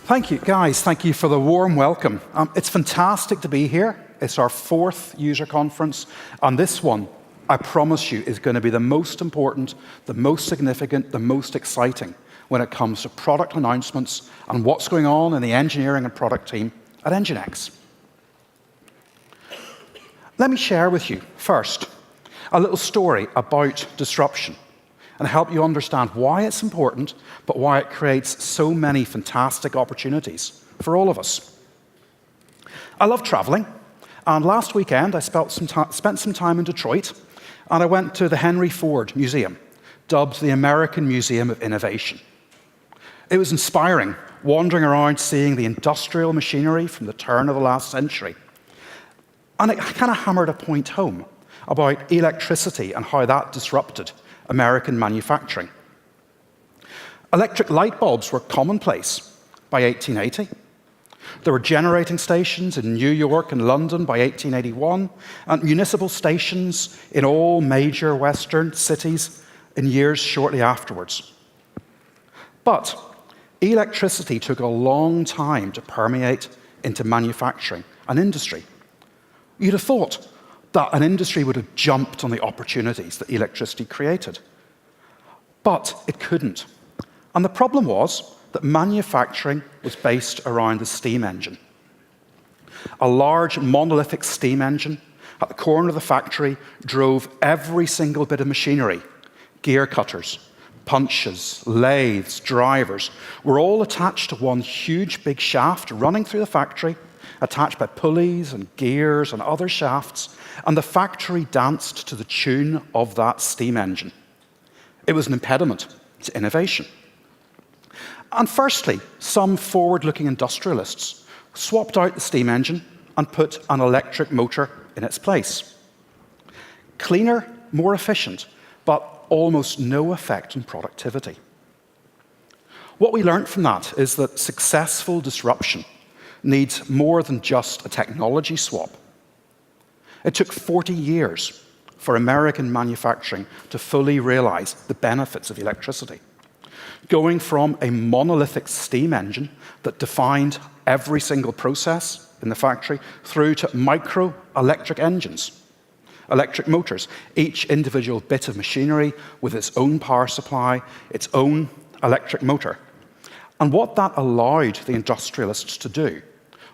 Thank you, guys. Thank you for the warm welcome. It's fantastic to be here. It's our 4th user conference, and this one, I promise you, is going to be the most important, the most significant, the most exciting when it comes to product announcements and what's going on in the engineering and product team at NGINX. Let me share with you, first, a little story about disruption and help you understand why it's important, but why it creates so many fantastic opportunities for all of us. I love traveling, and last weekend I spent some time in Detroit, and I went to the Henry Ford Museum, dubbed the American Museum of Innovation. It was inspiring, wandering around seeing the industrial machinery from the turn of the last century. And it kind of hammered a point home about electricity and how that disrupted American manufacturing. Electric light bulbs were commonplace by 1880. There were generating stations in New York and London by 1881, and municipal stations in all major Western cities in years shortly afterwards. But electricity took a long time to permeate into manufacturing and industry. You'd have thought that an industry would have jumped on the opportunities that electricity created. But it couldn't. And the problem was that manufacturing was based around the steam engine. A large monolithic steam engine at the corner of the factory drove every single bit of machinery. Gear cutters, punches, lathes, drivers were all attached to one huge big shaft running through the factory, attached by pulleys and gears and other shafts, and the factory danced to the tune of that steam engine. It was an impediment to innovation. And firstly, some forward-looking industrialists swapped out the steam engine and put an electric motor in its place. Cleaner, more efficient, but almost no effect on productivity. What we learned from that is that successful disruption needs more than just a technology swap. It took 40 years for American manufacturing to fully realize the benefits of electricity, going from a monolithic steam engine that defined every single process in the factory through to micro-electric engines, electric motors, each individual bit of machinery with its own power supply, its own electric motor. And what that allowed the industrialists to do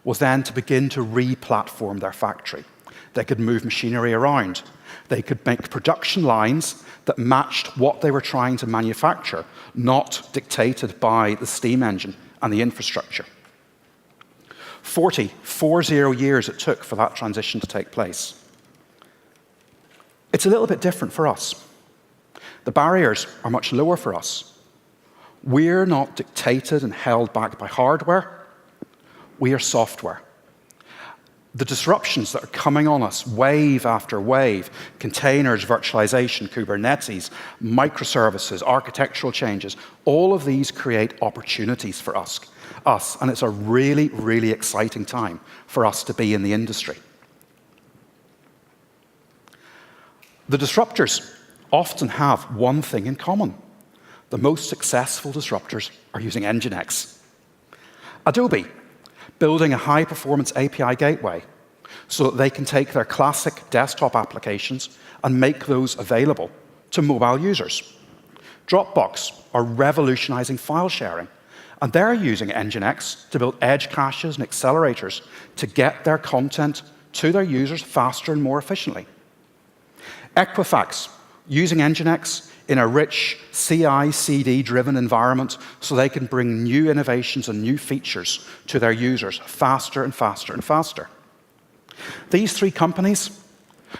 was then to begin to re-platform their factory. They could move machinery around. They could make production lines that matched what they were trying to manufacture, not dictated by the steam engine and the infrastructure. 40 years it took for that transition to take place. It's a little bit different for us. The barriers are much lower for us. We're not dictated and held back by hardware. We are software. The disruptions that are coming on us, wave after wave, containers, virtualization, Kubernetes, microservices, architectural changes, all of these create opportunities for us, and it's a really, really exciting time for us to be in the industry. The disruptors often have one thing in common. The most successful disruptors are using NGINX. Adobe, building a high-performance API gateway so that they can take their classic desktop applications and make those available to mobile users. Dropbox are revolutionizing file sharing, and they're using NGINX to build edge caches and accelerators to get their content to their users faster and more efficiently. Equifax, using NGINX in a rich CI/CD-driven environment so they can bring new innovations and new features to their users faster and faster and faster. These 3 companies,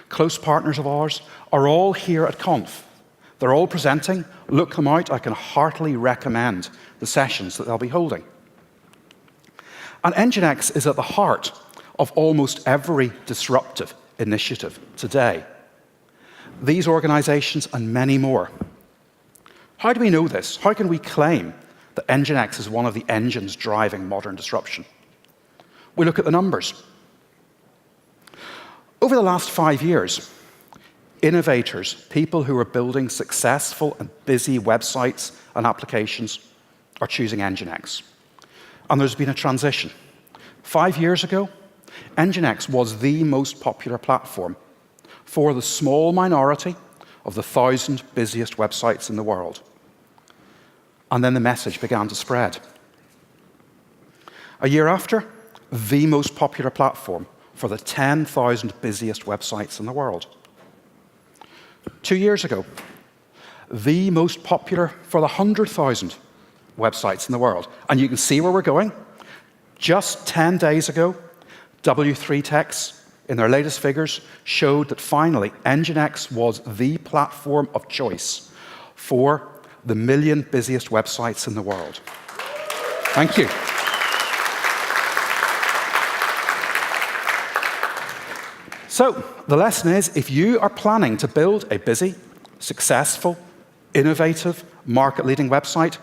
close partners of ours, are all here at Conf. They're all presenting. Look them out. I can heartily recommend the sessions that they'll be holding. And NGINX is at the heart of almost every disruptive initiative today. These organizations and many more. How do we know this? How can we claim that NGINX is one of the engines driving modern disruption? We look at the numbers. Over the last 5 years, innovators, people who are building successful and busy websites and applications, are choosing NGINX. and there's been a transition. 5 years ago, NGINX was the most popular platform for the small minority of the 1,000 busiest websites in the world. And then the message began to spread. A year after, the most popular platform for the 10,000 busiest websites in the world. 2 years ago, the most popular for the 100,000 websites in the world. And you can see where we're going. Just 10 days ago, W3 Techs, in their latest figures, showed that finally NGINX was the platform of choice for the 1 million busiest websites in the world. Thank you. So, the lesson is, if you are planning to build a busy, successful, innovative, market-leading website,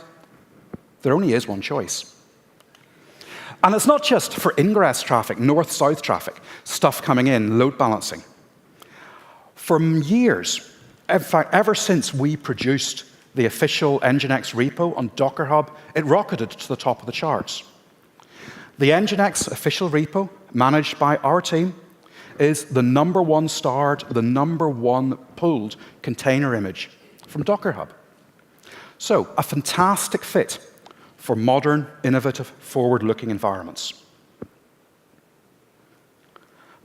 there only is one choice. And it's not just for ingress traffic, north-south traffic, stuff coming in, load balancing. For years, in fact, ever since we produced the official NGINX repo on Docker Hub, it rocketed to the top of the charts. The NGINX official repo, managed by our team, is the #1 starred, the #1 pulled container image from Docker Hub. So, a fantastic fit for modern, innovative, forward-looking environments.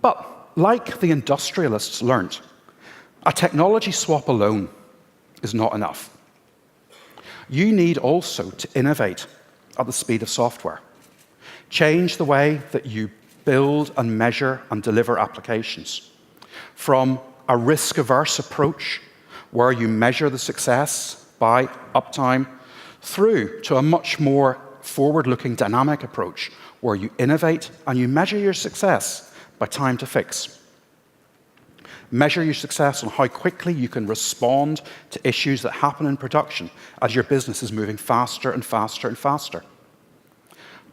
But, like the industrialists learned, a technology swap alone is not enough. You need also to innovate at the speed of software. Change the way that you build and measure and deliver applications. From a risk-averse approach, where you measure the success by uptime, through to a much more forward-looking dynamic approach, where you innovate and you measure your success by time to fix. Measure your success on how quickly you can respond to issues that happen in production as your business is moving faster and faster and faster.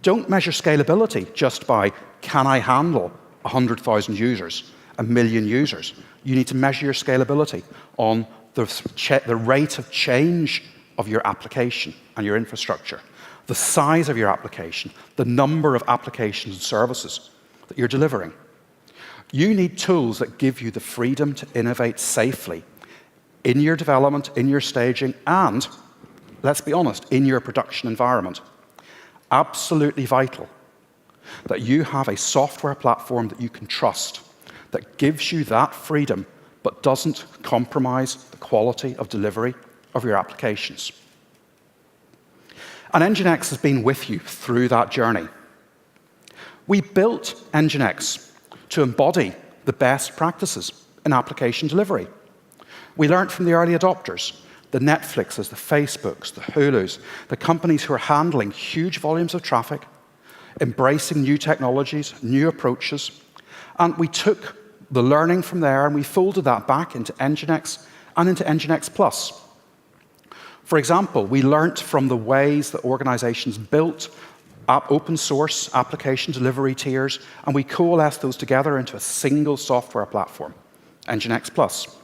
Don't measure scalability just by, can I handle 100,000 users, 1 million users? You need to measure your scalability on the rate of change of your application and your infrastructure, the size of your application, the number of applications and services that you're delivering. You need tools that give you the freedom to innovate safely in your development, in your staging, and, let's be honest, in your production environment. Absolutely vital that you have a software platform that you can trust, that gives you that freedom, but doesn't compromise the quality of delivery of your applications. And NGINX has been with you through that journey. We built NGINX to embody the best practices in application delivery. We learned from the early adopters, the Netflixes, the Facebooks, the Hulus, the companies who are handling huge volumes of traffic, embracing new technologies, new approaches, and we took the learning from there and we folded that back into NGINX and into NGINX Plus. For example, we learned from the ways that organizations built open source application delivery tiers, and we coalesced those together into a single software platform, NGINX Plus.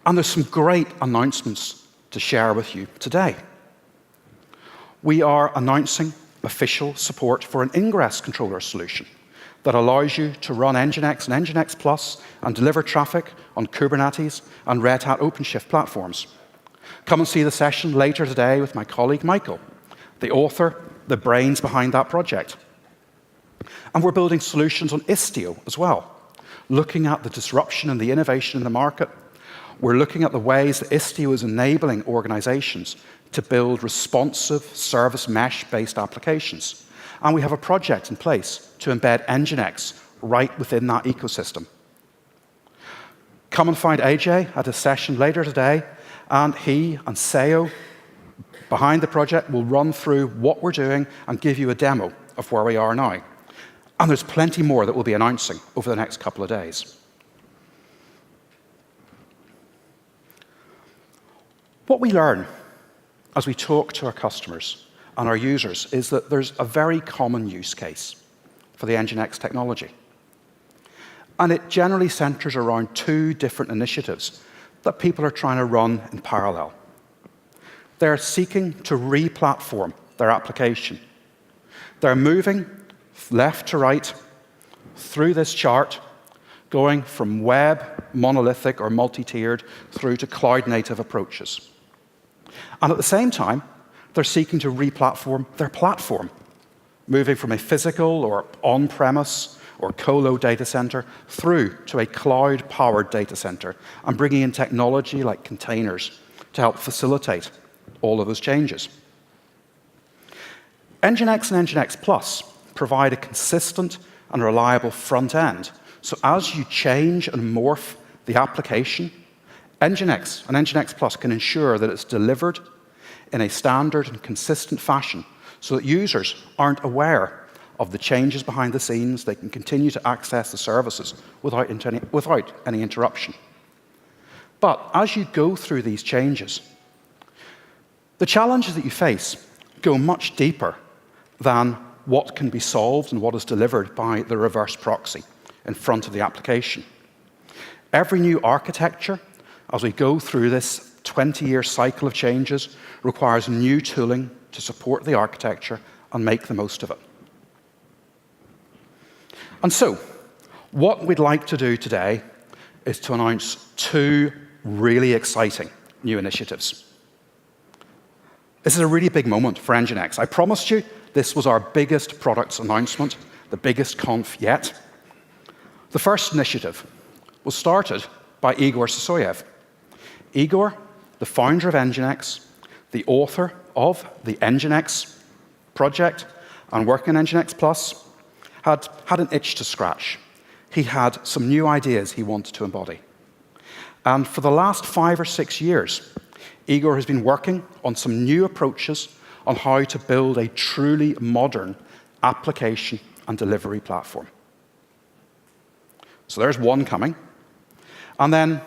And there's some great announcements to share with you today. We are announcing official support for an ingress controller solution that allows you to run NGINX and NGINX Plus and deliver traffic on Kubernetes and Red Hat OpenShift platforms. Come and see the session later today with my colleague Michael, the author, the brains behind that project. And we're building solutions on Istio as well, looking at the disruption and the innovation in the market. We're looking at the ways that Istio is enabling organizations to build responsive service mesh-based applications. And we have a project in place to embed NGINX right within that ecosystem. Come and find AJ at a session later today, and he and Seo behind the project will run through what we're doing and give you a demo of where we are now. And there's plenty more that we'll be announcing over the next couple of days. What we learn as we talk to our customers and our users is that there's a very common use case for the NGINX technology. And it generally centers around two different initiatives that people are trying to run in parallel. They're seeking to re-platform their application They're moving left to right through this chart, going from web, monolithic or multi-tiered, through to cloud-native approaches. And at the same time, they're seeking to re-platform their platform, moving from a physical or on-premise or colo data center through to a cloud-powered data center and bringing in technology like containers to help facilitate all of those changes. NGINX and NGINX Plus provide a consistent and reliable front end. So as you change and morph the application, NGINX and NGINX Plus can ensure that it's delivered in a standard and consistent fashion so that users aren't aware of the changes behind the scenes. They can continue to access the services without any interruption. But as you go through these changes, the challenges that you face go much deeper than what can be solved and what is delivered by the reverse proxy in front of the application. Every new architecture, as we go through this 20-year cycle of changes, requires new tooling to support the architecture and make the most of it. And so, what we'd like to do today is to announce two really exciting new initiatives. This is a really big moment for NGINX. I promised you this was our biggest products announcement, the biggest conf yet. The first initiative was started by Igor Sysoyev. Igor, the founder of NGINX, the author of the NGINX project and working on NGINX Plus, had an itch to scratch. He had some new ideas he wanted to embody. And for the last 5 or 6 years, Igor has been working on some new approaches on how to build a truly modern application and delivery platform. So there's one coming. And then,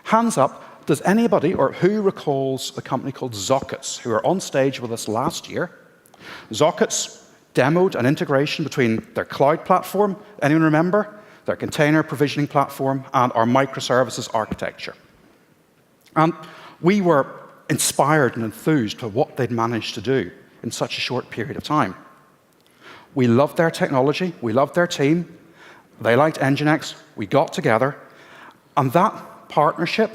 hands up, does anybody or who recalls a company called Zockets, who were on stage with us last year? Zockets demoed an integration between their cloud platform, anyone remember? Their container provisioning platform and our microservices architecture. And we were inspired and enthused by what they'd managed to do in such a short period of time. We loved their technology, we loved their team, they liked NGINX, we got together, and that partnership,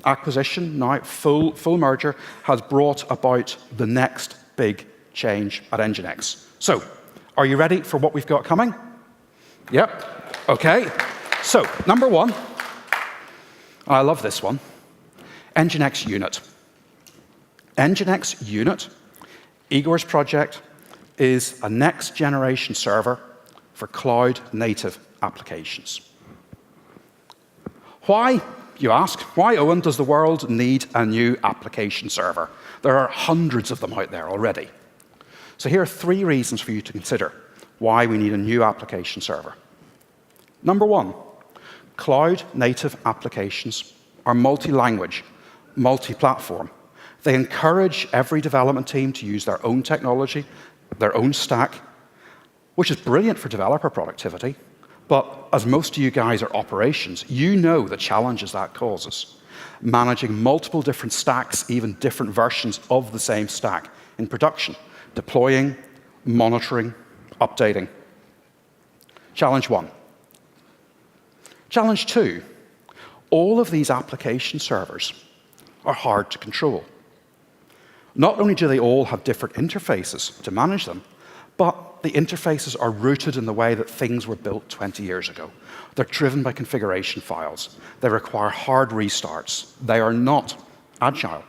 acquisition, now full merger, has brought about the next big change at NGINX. So, are you ready for what we've got coming? Yep. Okay. So, number one, I love this one, NGINX Unit. NGINX Unit, Igor's project, is a next-generation server for cloud-native applications. Why, you ask, why, Owen, does the world need a new application server? There are hundreds of them out there already. So here are 3 reasons for you to consider why we need a new application server. Number 1, cloud-native applications are multi-language, multi-platform. They encourage every development team to use their own technology, their own stack, which is brilliant for developer productivity. But as most of you guys are operations, you know the challenges that causes. Managing multiple different stacks, even different versions of the same stack in production. Deploying, monitoring, updating. Challenge 1. Challenge 2. All of these application servers are hard to control. Not only do they all have different interfaces to manage them, but the interfaces are rooted in the way that things were built 20 years ago. They're driven by configuration files. They require hard restarts. They are not agile.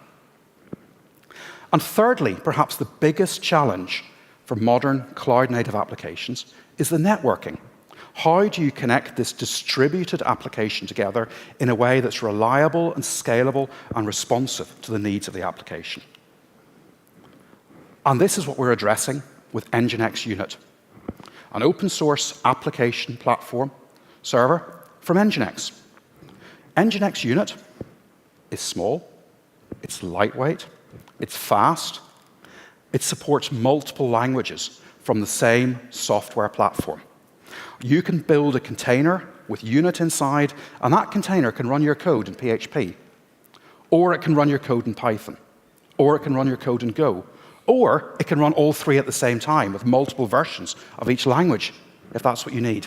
And thirdly, perhaps the biggest challenge for modern cloud-native applications is the networking. How do you connect this distributed application together in a way that's reliable and scalable and responsive to the needs of the application? And this is what we're addressing with NGINX Unit, an open source application platform server from NGINX. NGINX Unit is small, it's lightweight, it's fast, it supports multiple languages from the same software platform. You can build a container with Unit inside, and that container can run your code in PHP, or it can run your code in Python, or it can run your code in Go, Or it can run all three at the same time with multiple versions of each language, if that's what you need.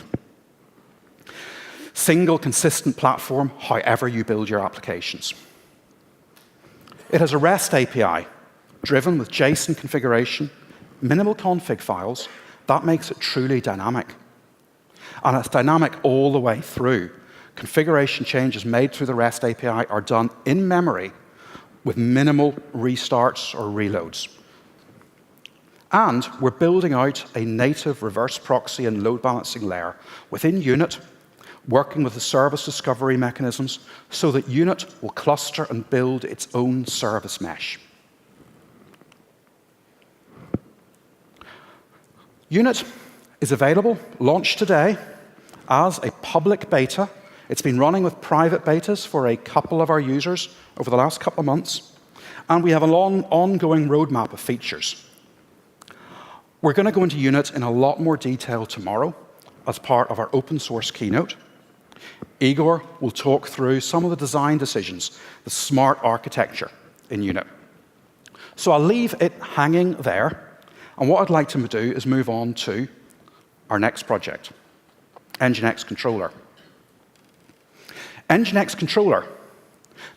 Single, consistent platform, however you build your applications. It has a REST API, driven with JSON configuration, minimal config files. That makes it truly dynamic. And it's dynamic all the way through. Configuration changes made through the REST API are done in memory with minimal restarts or reloads. And we're building out a native reverse proxy and load balancing layer within Unit, working with the service discovery mechanisms so that Unit will cluster and build its own service mesh. Unit is available, launched today, as a public beta. It's been running with private betas for a couple of our users over the last couple of months. And we have a long, ongoing roadmap of features. We're going to go into Unit in a lot more detail tomorrow as part of our open source keynote. Igor will talk through some of the design decisions, the smart architecture in Unit. So I'll leave it hanging there. And what I'd like to do is move on to our next project, NGINX Controller. NGINX Controller,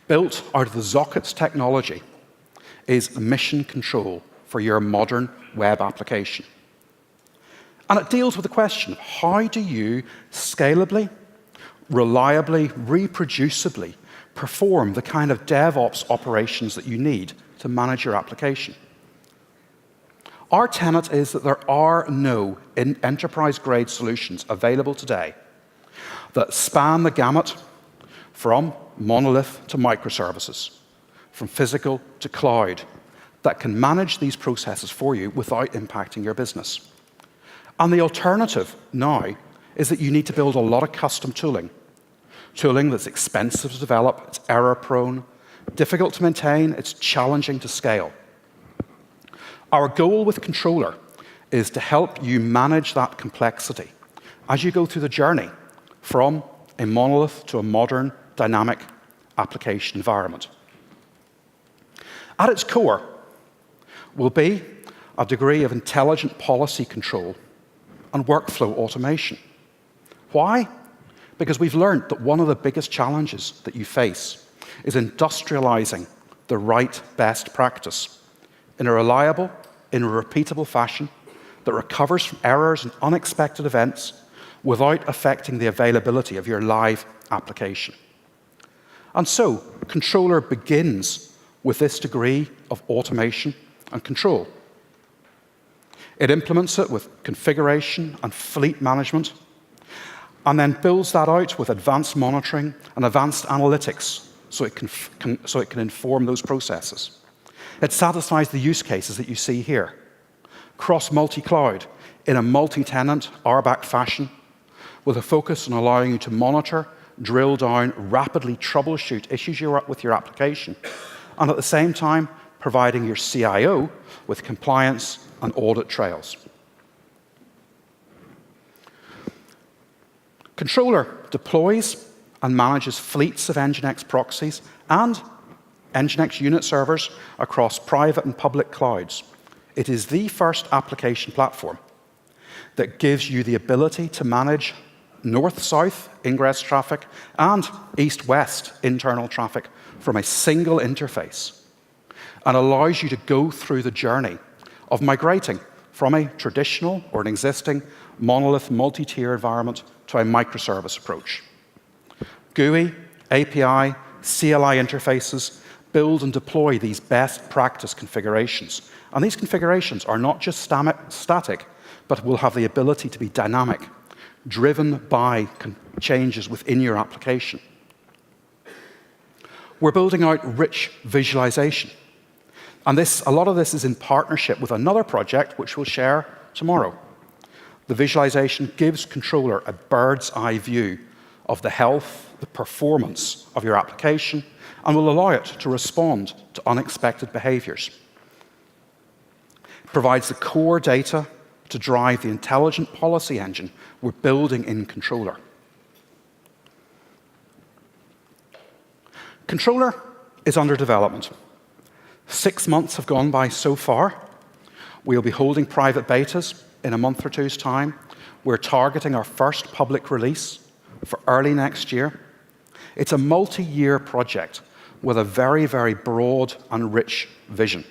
built out of the Zockets technology, is mission control for your modern web application. And it deals with the question of how do you scalably, reliably, reproducibly perform the kind of DevOps operations that you need to manage your application. Our tenet is that there are no enterprise-grade solutions available today that span the gamut from monolith to microservices, from physical to cloud, that can manage these processes for you without impacting your business. And the alternative now is that you need to build a lot of custom tooling that's expensive to develop, it's error-prone, difficult to maintain, it's challenging to scale. Our goal with Controller is to help you manage that complexity as you go through the journey from a monolith to a modern, dynamic application environment. At its core will be a degree of intelligent policy control and workflow automation. Why? Because we've learned that one of the biggest challenges that you face is industrializing the right best practice in a reliable, in a repeatable fashion that recovers from errors and unexpected events without affecting the availability of your live application. And so, Controller begins with this degree of automation and control. It implements it with configuration and fleet management, and then builds that out with advanced monitoring and advanced analytics so it can inform those processes. It satisfies the use cases that you see here. Cross multi-cloud in a multi-tenant RBAC fashion with a focus on allowing you to monitor, drill down, rapidly troubleshoot issues with your application, and at the same time providing your CIO with compliance and audit trails. Controller deploys and manages fleets of NGINX proxies and NGINX unit servers across private and public clouds. It is the first application platform that gives you the ability to manage north-south ingress traffic and east-west internal traffic from a single interface, and allows you to go through the journey of migrating from a traditional or an existing monolith multi-tier environment to a microservice approach. GUI, API, CLI interfaces build and deploy these best practice configurations. And these configurations are not just static, but will have the ability to be dynamic, driven by changes within your application. We're building out rich visualization. And a lot of this is in partnership with another project, which we'll share tomorrow. The visualization gives Controller a bird's eye view of the health, the performance of your application, and will allow it to respond to unexpected behaviors. It provides the core data to drive the intelligent policy engine we're building in Controller. Controller is under development. 6 months have gone by so far, We'll be holding private betas in a month or two's time. We're targeting our first public release for early next year. It's a multi-year project with a very, very broad and rich vision.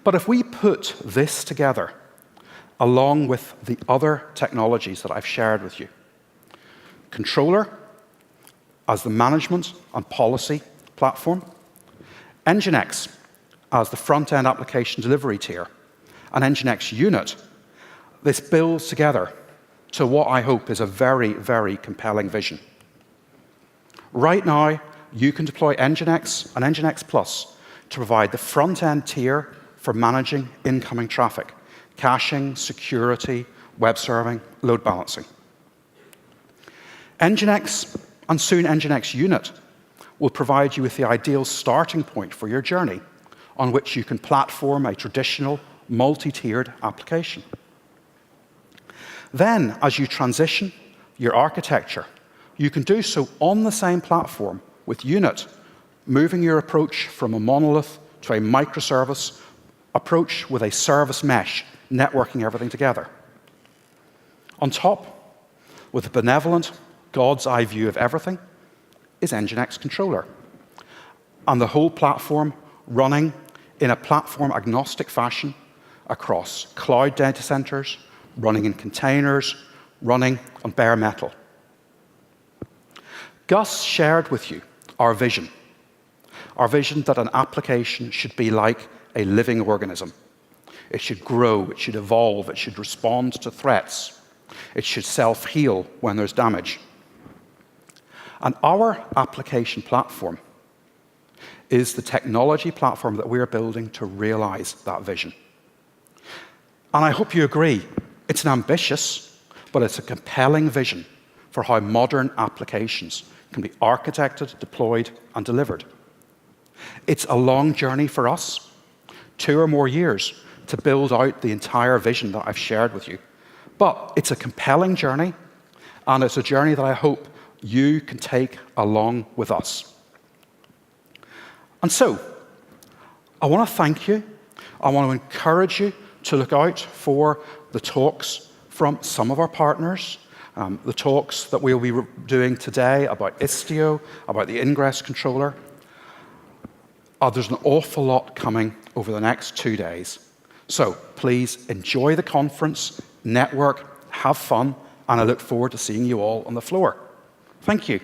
But if we put this together, along with the other technologies that I've shared with you, Controller as the management and policy platform, NGINX as the front-end application delivery tier, and NGINX Unit, this builds together to what I hope is a very, very compelling vision. Right now, you can deploy NGINX and NGINX Plus to provide the front-end tier for managing incoming traffic, caching, security, web serving, load balancing. NGINX and soon NGINX Unit will provide you with the ideal starting point for your journey on which you can platform a traditional multi-tiered application. Then, as you transition your architecture, you can do so on the same platform with Unit, moving your approach from a monolith to a microservice approach with a service mesh, networking everything together. On top, with a benevolent, God's eye view of everything, is NGINX Controller. And the whole platform running in a platform-agnostic fashion across cloud data centers, running in containers, running on bare metal. Gus shared with you our vision that an application should be like a living organism. It should grow, it should evolve, it should respond to threats, it should self-heal when there's damage. And our application platform is the technology platform that we're building to realize that vision. And I hope you agree, it's an ambitious, but it's a compelling vision for how modern applications can be architected, deployed, and delivered. It's a long journey for us, 2 or more years, to build out the entire vision that I've shared with you. But it's a compelling journey, and it's a journey that I hope you can take along with us. And so, I want to thank you. I want to encourage you to look out for the talks from some of our partners, the talks that we'll be doing today about Istio, about the Ingress controller. There's an awful lot coming over the next 2 days. So please enjoy the conference, network, have fun, and I look forward to seeing you all on the floor. Thank you.